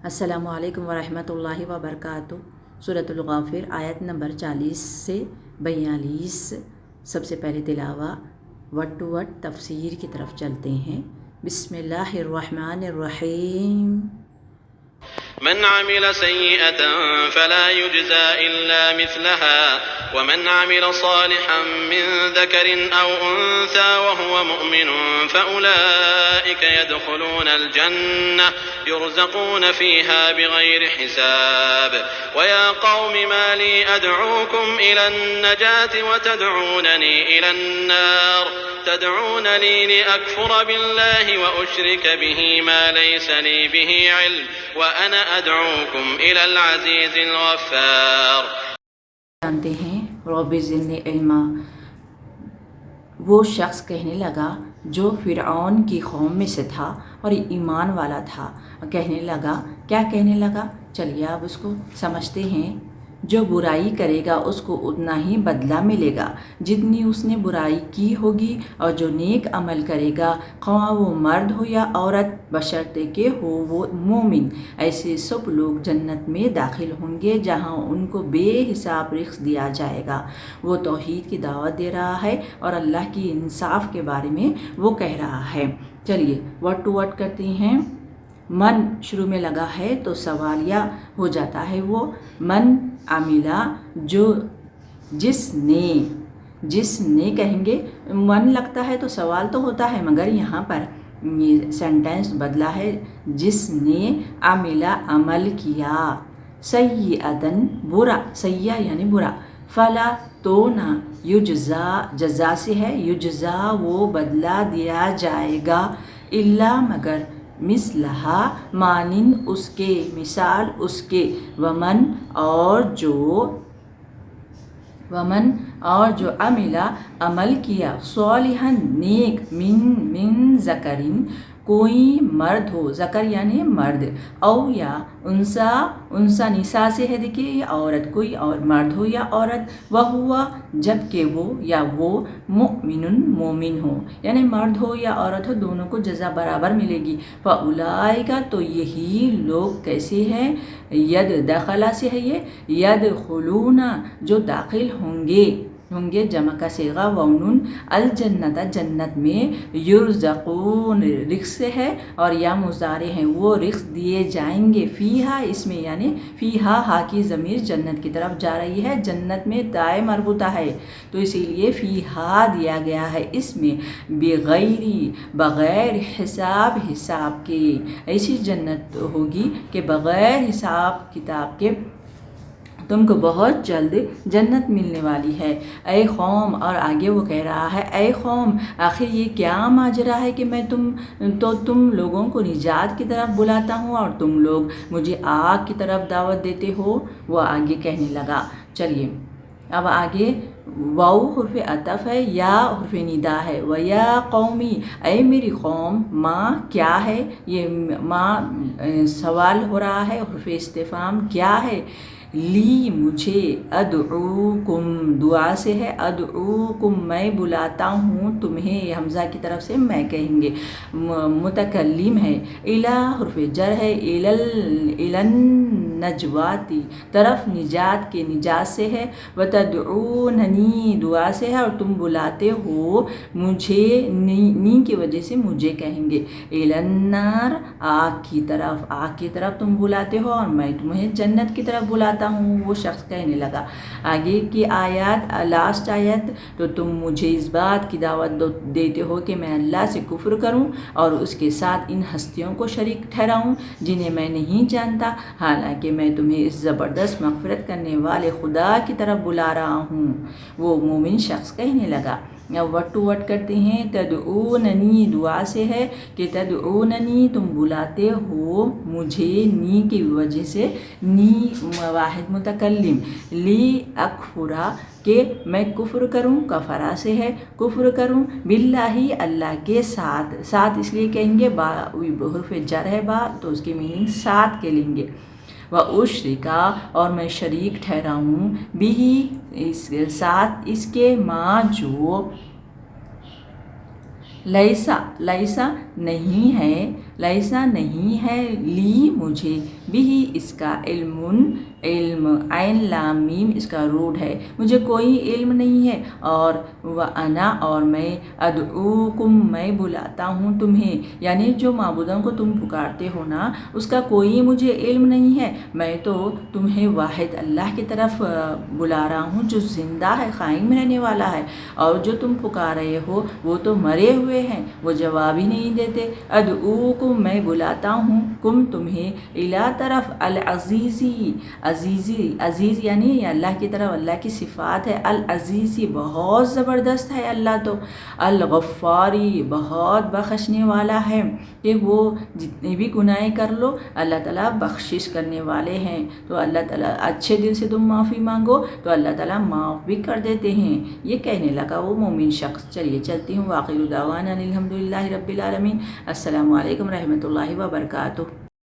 السلام علیکم ورحمۃ اللہ وبرکاتہ۔ سورۃ الغافر آیت نمبر 40 سے 42۔ سب سے پہلے تلاوت وٹ ٹو وٹ تفسیر کی طرف چلتے ہیں۔ بسم اللہ الرحمن الرحیم۔ من عمل سيئة فلا يجزى إلا مثلها ومن عمل صالحا من ذكر أو أنثى وهو مؤمن فأولئك يدخلون الجنة يرزقون فيها بغير حساب ويا قوم ما لي أدعوكم إلى النجاة وتدعونني إلى النار تدعونني لأكفر بالله وأشرك به ما ليس لي به علم وأنا أدعوكم إلى العزيز الغفار۔ جانتے ہیں رب زدنی علما، وہ شخص کہنے لگا جو فرعون کی قوم میں سے تھا اور ایمان والا تھا، کہنے لگا، کیا کہنے لگا؟ چلیے اب اس کو سمجھتے ہیں۔ جو برائی کرے گا اس کو اتنا ہی بدلہ ملے گا جتنی اس نے برائی کی ہوگی، اور جو نیک عمل کرے گا خواہ وہ مرد ہو یا عورت بشرطے کہ ہو وہ مومن، ایسے سب لوگ جنت میں داخل ہوں گے جہاں ان کو بے حساب رزق دیا جائے گا۔ وہ توحید کی دعوت دے رہا ہے اور اللہ کی انصاف کے بارے میں وہ کہہ رہا ہے۔ چلیے ورڈ ٹو ورڈ کرتے ہیں۔ من شروع میں لگا ہے تو سوالیہ ہو جاتا ہے، وہ من عاملہ جو جس نے کہیں گے، من لگتا ہے تو سوال تو ہوتا ہے، مگر یہاں پر یہ سینٹینس بدلا ہے، جس نے عاملہ عمل کیا، سیئتن برا، سیئہ یعنی برا، فلا تو نہ، یجزا جزا سے ہے، یجزا وہ بدلہ دیا جائے گا، الا مگر، مثلہا مانند اس کے، مثال اس کے، ومن اور جو عملہ عمل کیا، صالحاً نیک، من ذکرین کوئی مرد ہو، ذکر یعنی مرد، او یا انسا نساء سے ہے، دیکھیے یہ عورت، کوئی اور مرد ہو یا عورت، وہ جب کہ وہ یا وہ مومن ہو، یعنی مرد ہو یا عورت ہو دونوں کو جزا برابر ملے گی۔ فاولئک تو یہی لوگ کیسے ہیں، دخلا سے ہے یہ، یدخلون جو داخل ہوں گے جمع کا صیغہ وونن، الجنت جنت میں، یرزقون رزق ہے اور یا مضارع ہیں، وہ رزق دیے جائیں گے، فیہا اس میں یعنی فیہا ہا کی ضمیر جنت کی طرف جا رہی ہے، جنت میں دائیں مربوطہ ہے تو اسی لیے فیہا دیا گیا ہے، اس میں بغیر حساب کے، ایسی جنت ہوگی کہ بغیر حساب کتاب کے تم کو بہت جلد جنت ملنے والی ہے۔ اے قوم، اور آگے وہ کہہ رہا ہے، اے قوم آخر یہ کیا ماجرا ہے کہ میں تم لوگوں کو نجات کی طرف بلاتا ہوں اور تم لوگ مجھے آگ کی طرف دعوت دیتے ہو۔ وہ آگے کہنے لگا، چلیے اب آگے واؤ حرف عطف ہے، یا حرف ندا ہے، وَيَا قومی اے میری قوم، ماں کیا ہے، یہ ماں سوال ہو رہا ہے، حرف استفہام کیا ہے، لی مجھے، ادعوکم دعا سے ہے، ادعوکم میں بلاتا ہوں تمہیں، حمزہ کی طرف سے میں کہیں گے، متکلم ہے، الا حرف جر ہے، الن نجواتی طرف نجات کے، نجات سے ہے، وتدعوننی دعا سے ہے اور تم بلاتے ہو مجھے، نی کی وجہ سے مجھے کہیں گے، النار آگ کی طرف تم بلاتے ہو اور میں تمہیں جنت کی طرف بلاتا ہوں۔ وہ شخص کہنے لگا، آگے کی آیات لاسٹ آیت، تو تم مجھے اس بات کی دعوت دیتے ہو کہ میں اللہ سے کفر کروں اور اس کے ساتھ ان ہستیوں کو شریک ٹھہراؤں جنہیں میں نہیں جانتا، حالانکہ میں تمہیں اس زبردست مغفرت کرنے والے خدا کی طرف بلا رہا ہوں۔ وہ مومن شخص کہنے لگا، وٹ ٹو وٹ کرتے ہیں، تدعوننی دعا سے ہے کہ تدعوننی تم بلاتے ہو مجھے، نی کی وجہ سے، نی واحد متکلم، لی اکفرا کہ میں کفر کروں، کفرا سے ہے کفر کروں، باللہ اللہ کے ساتھ اس لیے کہیں گے، حرف جر ہے با تو اس کی میننگ ساتھ کے لیں گے، وَأُشْرِكَ اور میں شریک ٹھہراؤں، بھی اس کے ساتھ اس کے، ماں جو لیسا نہیں ہے، لیسا نہیں ہے، لی مجھے، بھی اس کا علم عین لام میم اس کا روٹ ہے، مجھے کوئی علم نہیں ہے، اور وَأَنَا اور میں ادعوکم میں بلاتا ہوں تمہیں، یعنی جو معبودوں کو تم پکارتے ہو نا اس کا کوئی مجھے علم نہیں ہے، میں تو تمہیں واحد اللہ کی طرف بلا رہا ہوں جو زندہ ہے، قائم رہنے والا ہے، اور جو تم پکار رہے ہو وہ تو مرے ہوئے ہیں، وہ جواب ہی نہیں دیتے۔ ادعوکم میں بلاتا ہوں کم تمہیں، الا طرف العزیزی، عزیز یعنی اللہ کی طرف، اللہ کی صفات ہے، العزیزی بہت زبردست ہے اللہ تو، الغفاری بہت بخشنے والا ہے، کہ وہ جتنے بھی گناہ کر لو اللہ تعالیٰ بخشش کرنے والے ہیں، تو اللہ تعالیٰ اچھے دل سے تم معافی مانگو تو اللہ تعالیٰ معاف بھی کر دیتے ہیں۔ یہ کہنے لگا وہ مومن شخص۔ چلیے چلتی ہوں، وآخر دعوانا الحمدللہ رب العالمین۔ السلام علیکم رحمۃ اللہ وبرکاتہ۔